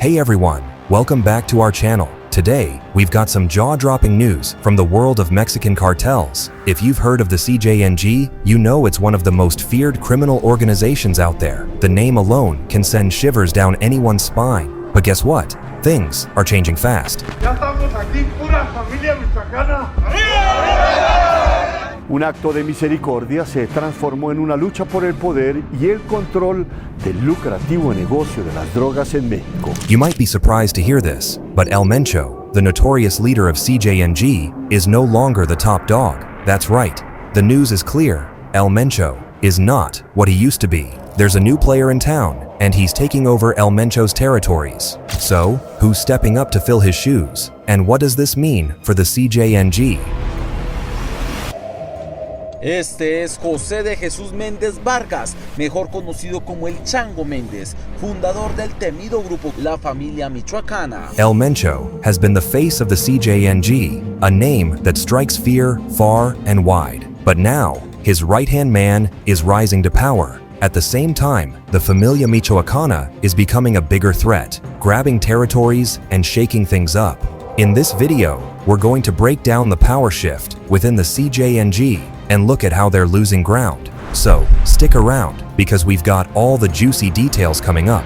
Hey everyone, welcome back to our channel. Today, we've got some jaw-dropping news from the world of Mexican cartels. If you've heard of the CJNG, you know it's one of the most feared criminal organizations out there. The name alone can send shivers down anyone's spine. But guess what? Things are changing fast. Ya estamos aquí, pura familia michoacana. Un acto de misericordia se transformó en una lucha por el poder y el control del lucrativo negocio de las drogas en México. You might be surprised to hear this, but El Mencho, the notorious leader of CJNG, is no longer the top dog. That's right. The news is clear. El Mencho is not what he used to be. There's a new player in town, and he's taking over El Mencho's territories. So, who's stepping up to fill his shoes? And what does this mean for the CJNG? Este es José de Jesús Méndez Vargas, mejor conocido como el Chango Méndez, fundador del temido grupo La Familia Michoacana. El Mencho has been the face of the CJNG, a name that strikes fear far and wide. But now, his right-hand man is rising to power. At the same time, the Familia Michoacana is becoming a bigger threat, grabbing territories and shaking things up. In this video, we're going to break down the power shift within the CJNG and look at how they're losing ground. So, stick around, because we've got all the juicy details coming up.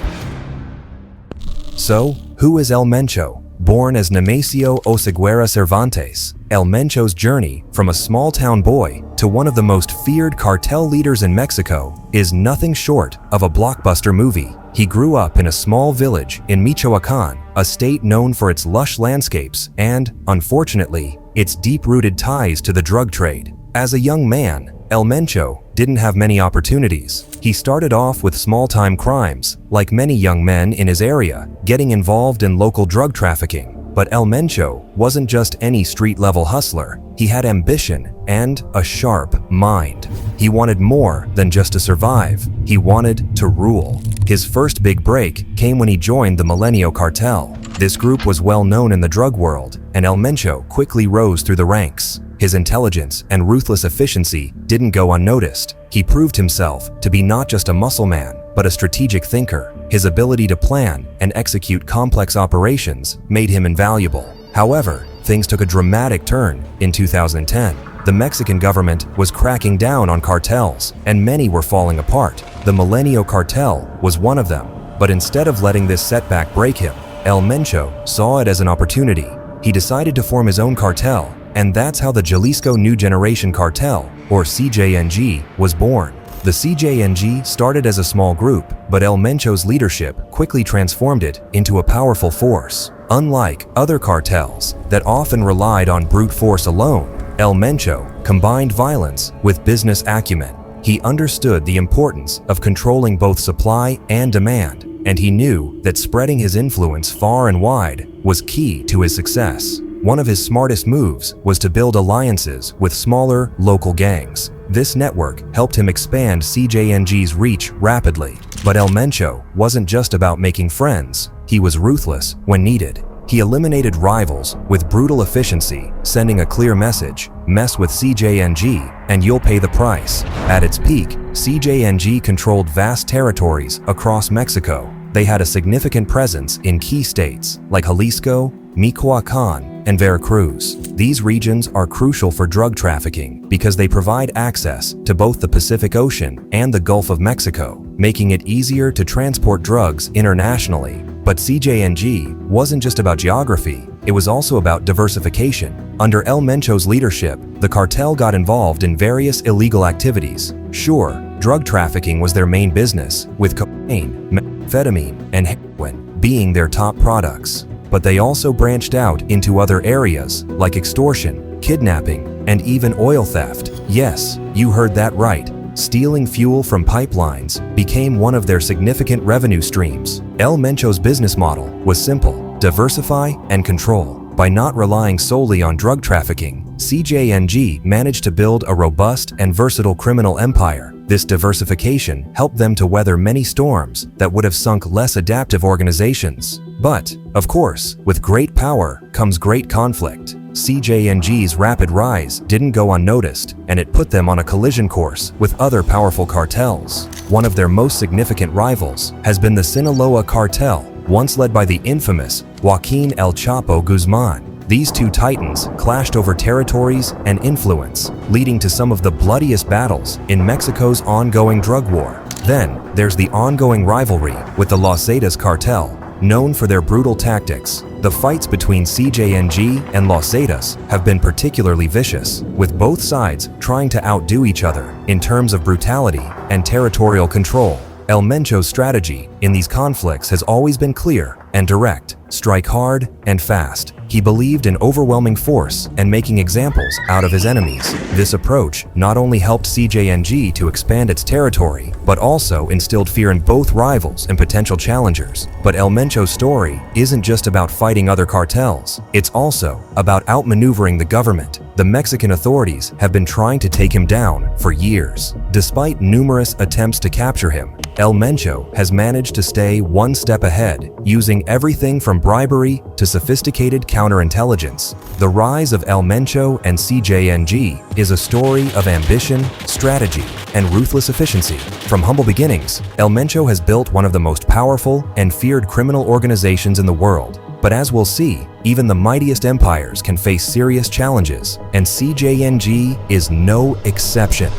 So, who is El Mencho? Born as Nemesio Oseguera Cervantes, El Mencho's journey from a small-town boy to one of the most feared cartel leaders in Mexico is nothing short of a blockbuster movie. He grew up in a small village in Michoacán, a state known for its lush landscapes and, unfortunately, its deep-rooted ties to the drug trade. As a young man, El Mencho didn't have many opportunities. He started off with small-time crimes, like many young men in his area, getting involved in local drug trafficking. But El Mencho wasn't just any street-level hustler. He had ambition and a sharp mind. He wanted more than just to survive. He wanted to rule. His first big break came when he joined the Milenio Cartel. This group was well known in the drug world, and El Mencho quickly rose through the ranks. His intelligence and ruthless efficiency didn't go unnoticed. He proved himself to be not just a muscle man, but a strategic thinker. His ability to plan and execute complex operations made him invaluable. However, things took a dramatic turn in 2010. The Mexican government was cracking down on cartels, and many were falling apart. The Milenio Cartel was one of them. But instead of letting this setback break him, El Mencho saw it as an opportunity. He decided to form his own cartel, and that's how the Jalisco New Generation Cartel, or CJNG, was born. The CJNG started as a small group, but El Mencho's leadership quickly transformed it into a powerful force. Unlike other cartels that often relied on brute force alone, El Mencho combined violence with business acumen. He understood the importance of controlling both supply and demand, and he knew that spreading his influence far and wide was key to his success. One of his smartest moves was to build alliances with smaller, local gangs. This network helped him expand CJNG's reach rapidly. But El Mencho wasn't just about making friends. He was ruthless when needed. He eliminated rivals with brutal efficiency, sending a clear message: mess with CJNG and you'll pay the price. At its peak, CJNG controlled vast territories across Mexico. They had a significant presence in key states like Jalisco, Michoacán, and Veracruz. These regions are crucial for drug trafficking because they provide access to both the Pacific Ocean and the Gulf of Mexico, making it easier to transport drugs internationally. But CJNG wasn't just about geography, it was also about diversification. Under El Mencho's leadership, the cartel got involved in various illegal activities. Sure, drug trafficking was their main business, with cocaine, methamphetamine, and heroin being their top products. But they also branched out into other areas like extortion, kidnapping, and even oil theft. Yes, you heard that right. Stealing fuel from pipelines became one of their significant revenue streams. El Mencho's business model was simple: diversify and control. By not relying solely on drug trafficking, CJNG managed to build a robust and versatile criminal empire. This diversification helped them to weather many storms that would have sunk less adaptive organizations. But, of course, with great power comes great conflict. CJNG's rapid rise didn't go unnoticed, and it put them on a collision course with other powerful cartels. One of their most significant rivals has been the Sinaloa Cartel, once led by the infamous Joaquin El Chapo Guzman. These two titans clashed over territories and influence, leading to some of the bloodiest battles in Mexico's ongoing drug war. Then, there's the ongoing rivalry with the Los Zetas cartel, known for their brutal tactics. The fights between CJNG and Los Zetas have been particularly vicious, with both sides trying to outdo each other in terms of brutality and territorial control. El Mencho's strategy in these conflicts has always been clear and direct: strike hard and fast. He believed in overwhelming force and making examples out of his enemies. This approach not only helped CJNG to expand its territory, but also instilled fear in both rivals and potential challengers. But El Mencho's story isn't just about fighting other cartels, it's also about outmaneuvering the government. The Mexican authorities have been trying to take him down for years. Despite numerous attempts to capture him, El Mencho has managed to stay one step ahead, using everything from bribery to sophisticated counterintelligence. The rise of El Mencho and CJNG is a story of ambition, strategy, and ruthless efficiency. From humble beginnings, El Mencho has built one of the most powerful and feared criminal organizations in the world. But as we'll see, even the mightiest empires can face serious challenges, and CJNG is no exception.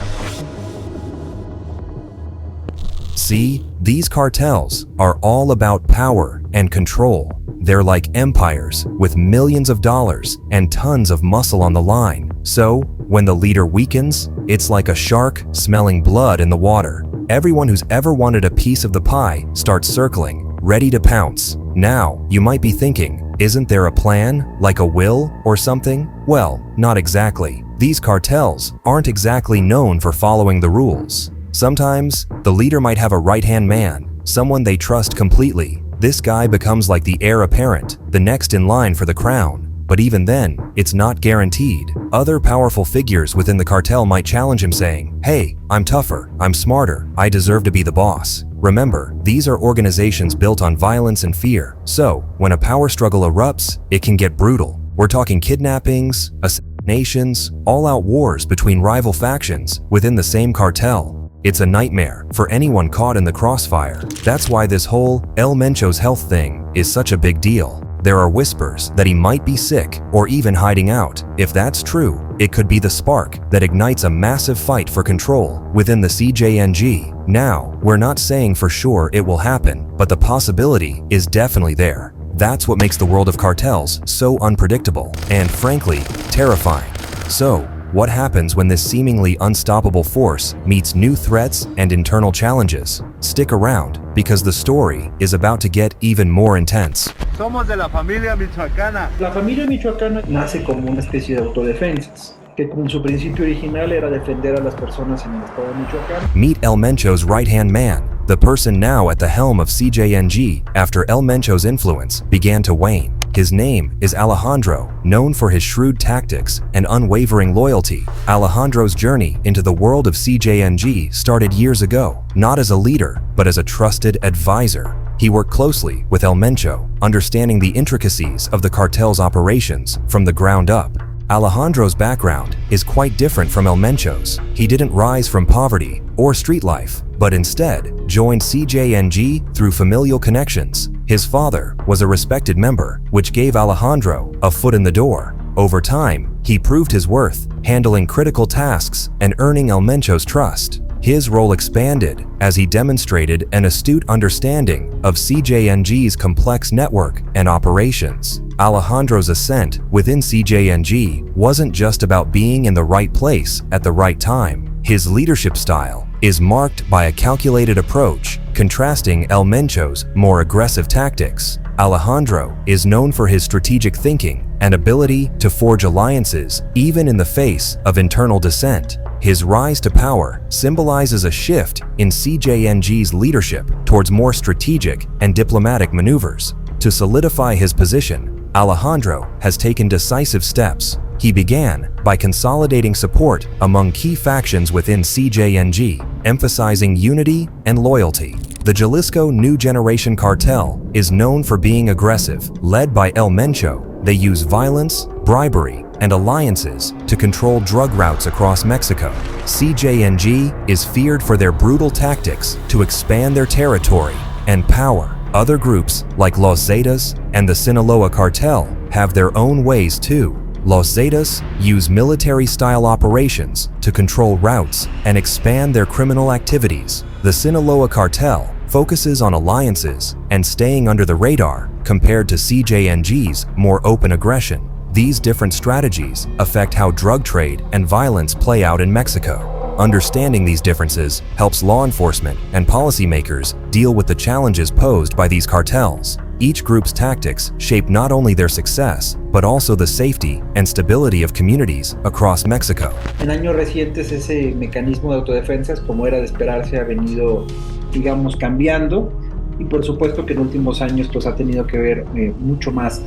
See, these cartels are all about power and control. They're like empires with millions of dollars and tons of muscle on the line. So, when the leader weakens, it's like a shark smelling blood in the water. Everyone who's ever wanted a piece of the pie starts circling, ready to pounce. Now, you might be thinking, isn't there a plan, like a will or something? Well, not exactly. These cartels aren't exactly known for following the rules. Sometimes, the leader might have a right-hand man, someone they trust completely. This guy becomes like the heir apparent, the next in line for the crown. But even then, it's not guaranteed. Other powerful figures within the cartel might challenge him, saying, "Hey, I'm tougher, I'm smarter, I deserve to be the boss." Remember, these are organizations built on violence and fear. So, when a power struggle erupts, it can get brutal. We're talking kidnappings, assassinations, all-out wars between rival factions within the same cartel. It's a nightmare for anyone caught in the crossfire. That's why this whole El Mencho's health thing is such a big deal. There are whispers that he might be sick or even hiding out. If that's true, it could be the spark that ignites a massive fight for control within the CJNG. Now, we're not saying for sure it will happen, but the possibility is definitely there. That's what makes the world of cartels so unpredictable and, frankly, terrifying. So, what happens when this seemingly unstoppable force meets new threats and internal challenges? Stick around, because the story is about to get even more intense. Somos de la Familia Michoacana. La familia michoacana nace como una especie de autodefensas, que como su principio original era defender a las personas en el estado de Michoacán. Meet El Mencho's right-hand man, the person now at the helm of CJNG after El Mencho's influence began to wane. His name is Alejandro, known for his shrewd tactics and unwavering loyalty. Alejandro's journey into the world of CJNG started years ago, not as a leader, but as a trusted advisor. He worked closely with El Mencho, understanding the intricacies of the cartel's operations from the ground up. Alejandro's background is quite different from El Mencho's. He didn't rise from poverty or street life, but instead joined CJNG through familial connections. His father was a respected member, which gave Alejandro a foot in the door. Over time, he proved his worth, handling critical tasks and earning El Mencho's trust. His role expanded as he demonstrated an astute understanding of CJNG's complex network and operations. Alejandro's ascent within CJNG wasn't just about being in the right place at the right time. His leadership style is marked by a calculated approach, contrasting El Mencho's more aggressive tactics. Alejandro is known for his strategic thinking and ability to forge alliances even in the face of internal dissent. His rise to power symbolizes a shift in CJNG's leadership towards more strategic and diplomatic maneuvers. To solidify his position, Alejandro has taken decisive steps. He began by consolidating support among key factions within CJNG, emphasizing unity and loyalty. The Jalisco New Generation Cartel is known for being aggressive. Led by El Mencho, they use violence, bribery, and alliances to control drug routes across Mexico. CJNG is feared for their brutal tactics to expand their territory and power. Other groups, like Los Zetas and the Sinaloa Cartel, have their own ways too. Los Zetas use military-style operations to control routes and expand their criminal activities. The Sinaloa Cartel focuses on alliances and staying under the radar compared to CJNG's more open aggression. These different strategies affect how drug trade and violence play out in Mexico. Understanding these differences helps law enforcement and policymakers deal with the challenges posed by these cartels. Each group's tactics shape not only their success, but also the safety and stability of communities across Mexico. En años recientes ese mecanismo de autodefensas, como era de esperarse, ha venido, digamos, cambiando, y por supuesto que en últimos años pues ha tenido que ver mucho más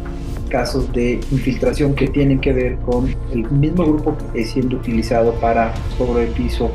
casos de infiltración que tienen que ver con el mismo grupo siendo utilizado para cobro de piso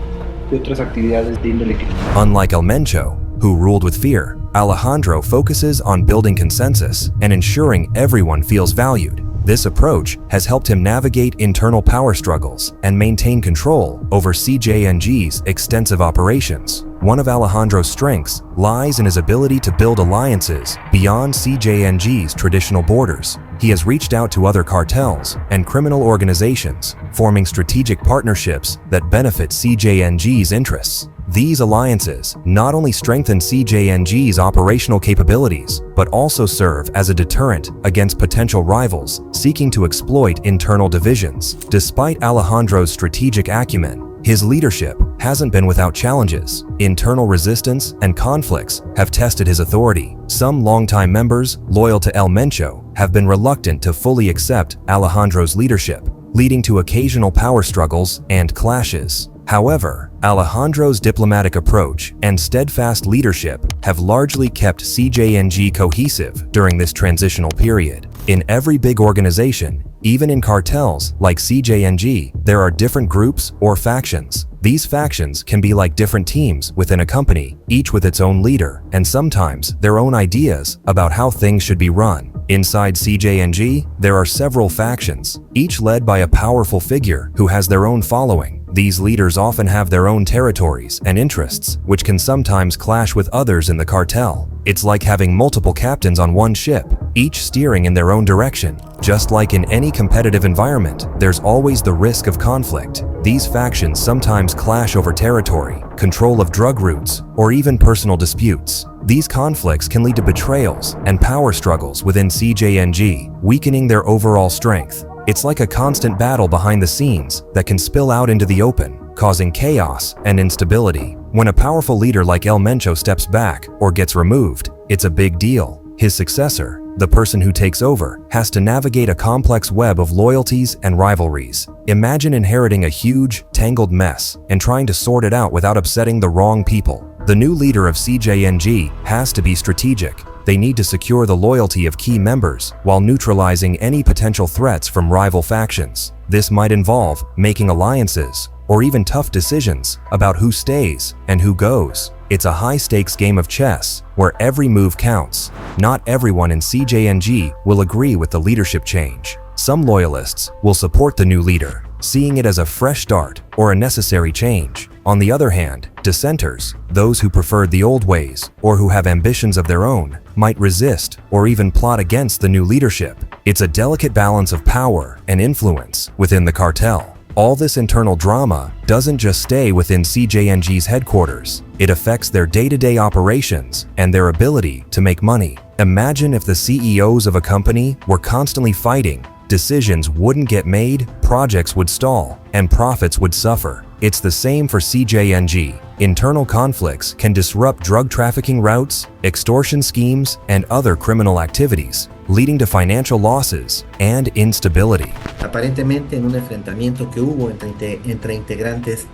y otras actividades de índole criminal. Unlike El Mencho, who ruled with fear, Alejandro focuses on building consensus and ensuring everyone feels valued. This approach has helped him navigate internal power struggles and maintain control over CJNG's extensive operations. One of Alejandro's strengths lies in his ability to build alliances beyond CJNG's traditional borders. He has reached out to other cartels and criminal organizations, forming strategic partnerships that benefit CJNG's interests. These alliances not only strengthen CJNG's operational capabilities, but also serve as a deterrent against potential rivals seeking to exploit internal divisions. Despite Alejandro's strategic acumen, his leadership hasn't been without challenges. Internal resistance and conflicts have tested his authority. Some longtime members, loyal to El Mencho, have been reluctant to fully accept Alejandro's leadership, leading to occasional power struggles and clashes. However, Alejandro's diplomatic approach and steadfast leadership have largely kept CJNG cohesive during this transitional period. In every big organization, even in cartels like CJNG, there are different groups or factions. These factions can be like different teams within a company, each with its own leader, and sometimes their own ideas about how things should be run. Inside CJNG, there are several factions, each led by a powerful figure who has their own following. These leaders often have their own territories and interests, which can sometimes clash with others in the cartel. It's like having multiple captains on one ship, each steering in their own direction. Just like in any competitive environment, there's always the risk of conflict. These factions sometimes clash over territory, control of drug routes, or even personal disputes. These conflicts can lead to betrayals and power struggles within CJNG, weakening their overall strength. It's like a constant battle behind the scenes that can spill out into the open, causing chaos and instability. When a powerful leader like El Mencho steps back or gets removed, it's a big deal. His successor, the person who takes over, has to navigate a complex web of loyalties and rivalries. Imagine inheriting a huge, tangled mess and trying to sort it out without upsetting the wrong people. The new leader of CJNG has to be strategic. They need to secure the loyalty of key members while neutralizing any potential threats from rival factions. This might involve making alliances or even tough decisions about who stays and who goes. It's a high-stakes game of chess where every move counts. Not everyone in CJNG will agree with the leadership change. Some loyalists will support the new leader, seeing it as a fresh start or a necessary change. On the other hand, dissenters, those who preferred the old ways or who have ambitions of their own, might resist or even plot against the new leadership. It's a delicate balance of power and influence within the cartel. All this internal drama doesn't just stay within CJNG's headquarters. It affects their day-to-day operations and their ability to make money. Imagine if the CEOs of a company were constantly fighting. Decisions wouldn't get made, projects would stall, and profits would suffer. It's the same for CJNG. Internal conflicts can disrupt drug trafficking routes, extortion schemes, and other criminal activities, leading to financial losses and instability. Aparentemente, en un enfrentamiento que hubo entre integrantes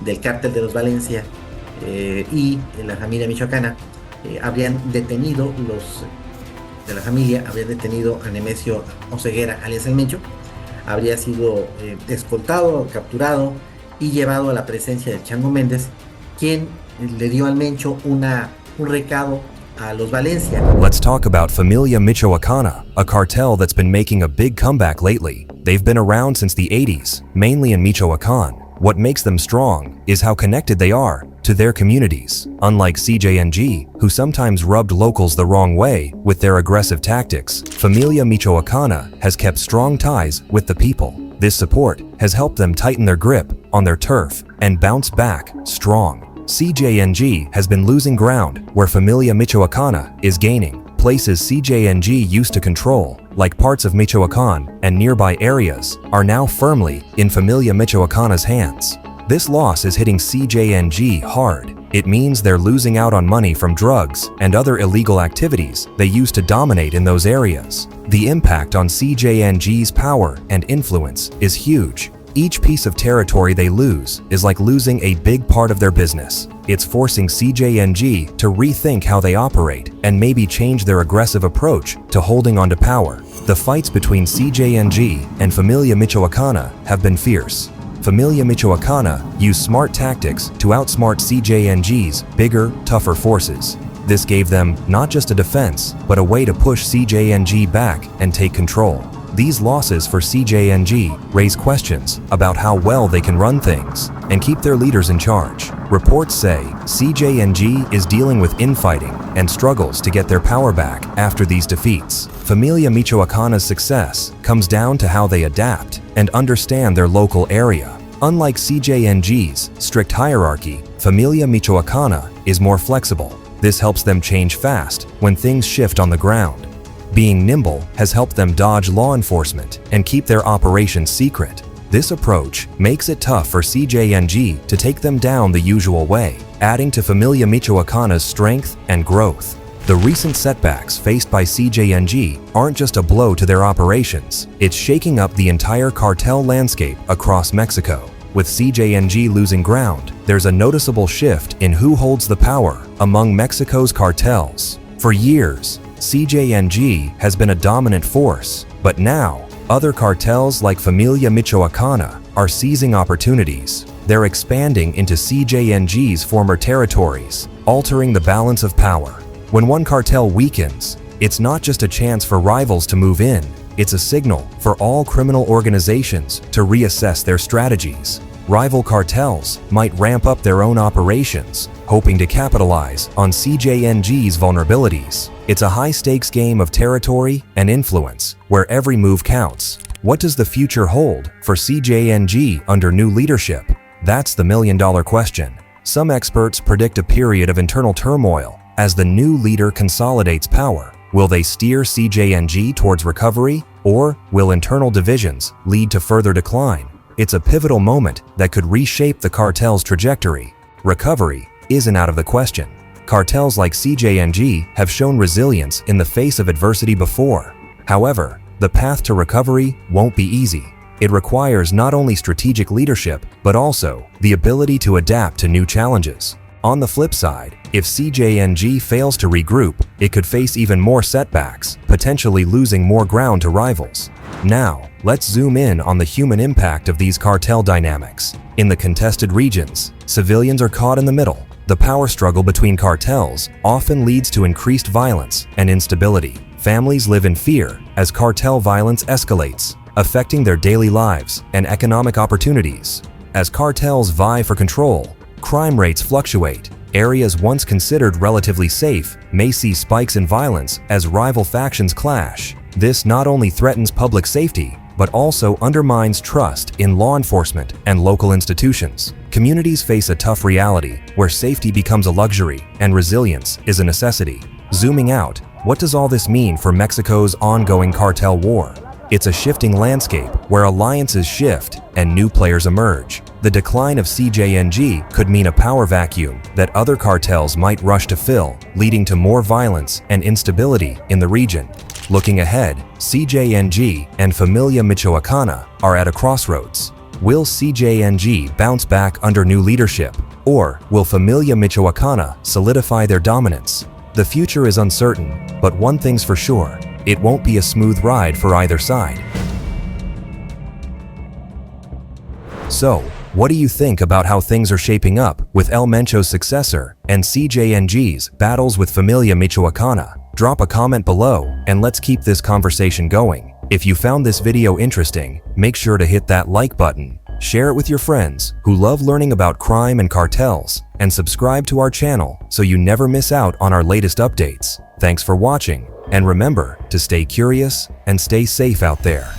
del Cartel de los Valencia y la familia michoacana, habrían detenido de la familia, habrían detenido a Nemesio Oseguera, alias el Mencho, habría sido escoltado, capturado y llevado a la presencia de Chango Méndez, quien le dio al Mencho un recado a los Valencia. Let's talk about Familia Michoacana, a cartel that's been making a big comeback lately. They've been around since the 80s, mainly in Michoacan. What makes them strong is how connected they are to their communities. Unlike CJNG, who sometimes rubbed locals the wrong way with their aggressive tactics, Familia Michoacana has kept strong ties with the people. This support has helped them tighten their grip on their turf and bounce back strong. CJNG has been losing ground where Familia Michoacana is gaining. Places CJNG used to control, like parts of Michoacan and nearby areas, are now firmly in Familia Michoacana's hands. This loss is hitting CJNG hard. It means they're losing out on money from drugs and other illegal activities they used to dominate in those areas. The impact on CJNG's power and influence is huge. Each piece of territory they lose is like losing a big part of their business. It's forcing CJNG to rethink how they operate and maybe change their aggressive approach to holding onto power. The fights between CJNG and Familia Michoacana have been fierce. Familia Michoacana used smart tactics to outsmart CJNG's bigger, tougher forces. This gave them not just a defense, but a way to push CJNG back and take control. These losses for CJNG raise questions about how well they can run things and keep their leaders in charge. Reports say CJNG is dealing with infighting and struggles to get their power back after these defeats. Familia Michoacana's success comes down to how they adapt and understand their local area. Unlike CJNG's strict hierarchy, Familia Michoacana is more flexible. This helps them change fast when things shift on the ground. Being nimble has helped them dodge law enforcement and keep their operations secret. This approach makes it tough for CJNG to take them down the usual way, adding to Familia Michoacana's strength and growth. The recent setbacks faced by CJNG aren't just a blow to their operations, it's shaking up the entire cartel landscape across Mexico. With CJNG losing ground, there's a noticeable shift in who holds the power among Mexico's cartels. For years, CJNG has been a dominant force, but now, other cartels like Familia Michoacana are seizing opportunities. They're expanding into CJNG's former territories, altering the balance of power. When one cartel weakens, it's not just a chance for rivals to move in, it's a signal for all criminal organizations to reassess their strategies. Rival cartels might ramp up their own operations, hoping to capitalize on CJNG's vulnerabilities. It's a high-stakes game of territory and influence, where every move counts. What does the future hold for CJNG under new leadership? That's the million-dollar question. Some experts predict a period of internal turmoil as the new leader consolidates power. Will they steer CJNG towards recovery, or will internal divisions lead to further decline? It's a pivotal moment that could reshape the cartel's trajectory. Recovery isn't out of the question. Cartels like CJNG have shown resilience in the face of adversity before. However, the path to recovery won't be easy. It requires not only strategic leadership, but also the ability to adapt to new challenges. On the flip side, if CJNG fails to regroup, it could face even more setbacks, potentially losing more ground to rivals. Now, let's zoom in on the human impact of these cartel dynamics. In the contested regions, civilians are caught in the middle. The power struggle between cartels often leads to increased violence and instability. Families live in fear as cartel violence escalates, affecting their daily lives and economic opportunities. As cartels vie for control, crime rates fluctuate. Areas once considered relatively safe may see spikes in violence as rival factions clash. This not only threatens public safety, but also undermines trust in law enforcement and local institutions. Communities face a tough reality where safety becomes a luxury and resilience is a necessity. Zooming out, what does all this mean for Mexico's ongoing cartel war? It's a shifting landscape where alliances shift and new players emerge. The decline of CJNG could mean a power vacuum that other cartels might rush to fill, leading to more violence and instability in the region. Looking ahead, CJNG and Familia Michoacana are at a crossroads. Will CJNG bounce back under new leadership, or will Familia Michoacana solidify their dominance? The future is uncertain, but one thing's for sure, it won't be a smooth ride for either side. So, what do you think about how things are shaping up with El Mencho's successor and CJNG's battles with Familia Michoacana? Drop a comment below and let's keep this conversation going. If you found this video interesting, make sure to hit that like button share it with your friends who love learning about crime and cartels, and subscribe to our channel so you never miss out on our latest updates. Thanks for watching, and remember to stay curious and stay safe out there.